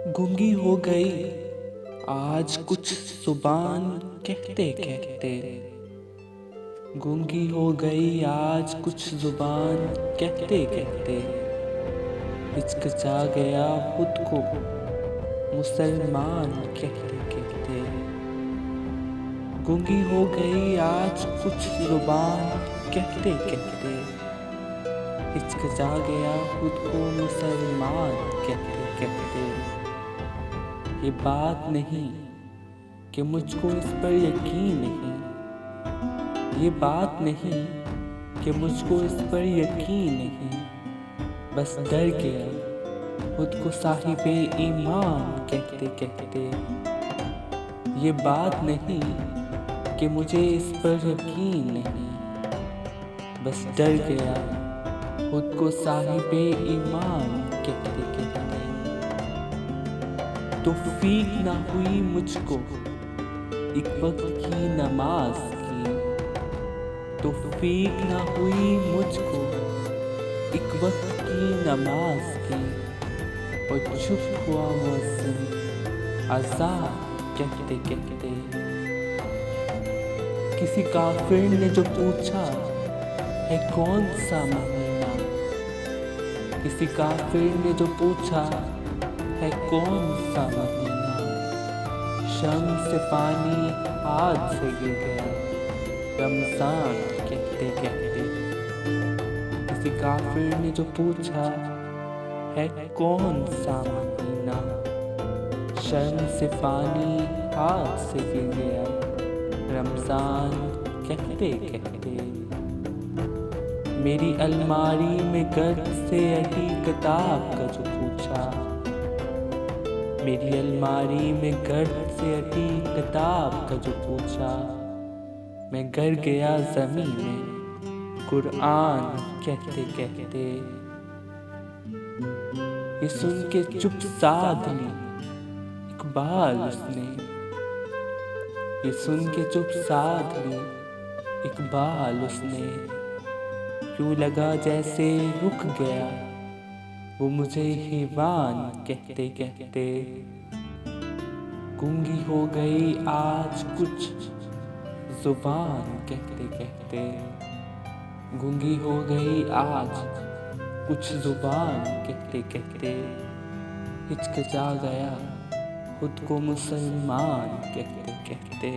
गूंगी हो गई आज कुछ जुबान कहते कहते। गूंगी हो गई आज कुछ जुबान कहते कहते। हिचकिचा गया खुद को मुसलमान कहते कहते। गूंगी हो गई आज कुछ जुबान कहते कहते। हिचकिचा गया खुद को मुसलमान कहते कहते। ये बात नहीं कि मुझको इस पर यकीन नहीं। ये बात नहीं कि मुझको इस पर यकीन नहीं। बस डर गया खुद को साहिबे ईमान कहते कहते। ये बात नहीं कि मुझे इस पर यकीन नहीं। बस डर गया खुद को साहिबे ईमान कहते कहते। तौफीक ना हुई मुझको एक वक्त की नमाज की। तौफीक ना हुई मुझको एक वक्त की नमाज की। और चुप हुआ मुअज्जिन अज़ान कहते कहते। किसी काफिर ने जो पूछा है कौन सा महीना। किसी काफिर ने जो पूछा है कौन सा महीना। शम्स से पानी हाथ से गिर गया रमजान कहते कहते। किसी काफिर ने जो पूछा है कौन सा महीना। शर्म से पानी हाथ से गिर गया रमजान कहते कहते। मेरी अलमारी में गर्द से अटी किताब का जो पूछा। मेरी अलमारी में गर्द से अटी किताब का जो पूछा। मैं गिर गया ज़मीन में कुरान कहते कहते। ये सुन के चुप साध ली इकबाल उसने। ये सुन के चुप साध ली इकबाल उसने। यूं लगा जैसे रुक गया वो मुझे हिवान कहते कहते। गूंगी हो गई आज कुछ जुबान कहते कहते। गूंगी हो गई आज कुछ जुबान कहते कहते। हिचकिचा गया खुद को मुसलमान कहते कहते।